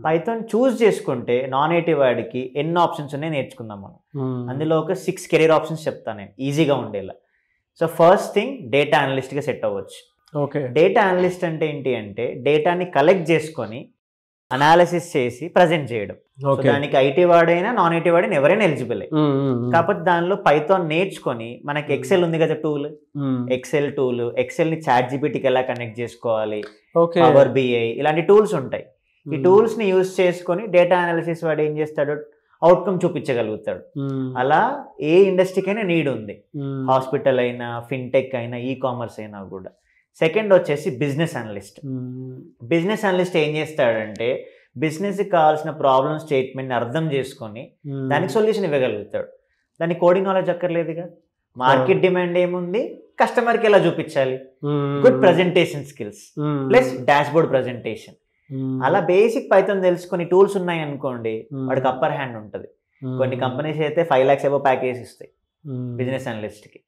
Python చూస్ చేసుకుంటే non native వాడికి ఎన్ని ఆప్షన్స్ ఉన్నాయి నేర్చుకుందాం మనం. అందులో ఒక 6 కెరీర్ ఆప్షన్స్ చెప్తాను నేను ఈజీగా ఉండేలా. సో ఫస్ట్ థింగ్ డేటా అనలిస్ట్గా సెట్ అవ్వచ్చు. ఓకే, డేటా అనలిస్ట్ అంటే ఏంటి అంటే డేటాని కలెక్ట్ చేసుకొని అనాలిసిస్ చేసి ప్రజెంట్ చేయడం. దానికి ఐటీ వాడైనా నాన్ ఐటీ వాడైనా ఎవరైనా ఎలిజిబుల్. కాకపోతే దానిలో పైథాన్ నేర్చుకొని మనకి ఎక్సెల్ ఉంది కదా టూల్, ఎక్సెల్ టూల్, ఎక్సెల్ ని చాట్ జీపీటీకి ఎలా కనెక్ట్ చేసుకోవాలి, పవర్ బిఐ ఇలాంటి టూల్స్ ఉంటాయి. ఈ టూల్స్ ని యూజ్ చేసుకొని డేటా అనాలిసిస్ వాడు ఏం చేస్తాడు, అవుట్కమ్ చూపించగలుగుతాడు. అలా ఏ ఇండస్ట్రీకైనా నీడ్ ఉంది, హాస్పిటల్ అయినా, ఫిన్టెక్ అయినా, ఈ కామర్స్ అయినా కూడా. సెకండ్ వచ్చేసి బిజినెస్ అనలిస్ట్. బిజినెస్ అనలిస్ట్ ఏం చేస్తాడంటే బిజినెస్కి కావాల్సిన ప్రాబ్లమ్ స్టేట్మెంట్ని అర్థం చేసుకొని దానికి సొల్యూషన్ ఇవ్వగలుగుతాడు. దానికి కోడింగ్ నాలెడ్జ్ అక్కర్లేదుగా. మార్కెట్ డిమాండ్ ఏముంది, కస్టమర్కి ఎలా చూపించాలి, good presentation skills plus dash board presentation. అలా బేసిక్ పైథాన్ తెలుసుకొని టూల్స్ ఉన్నాయి అనుకోండి, వాడికి అప్పర్ హ్యాండ్ ఉంటుంది. కొన్ని కంపెనీస్ అయితే 5 lakhs ఏవో ప్యాకేజ్ ఇస్తాయి బిజినెస్ అనలిస్ట్కి.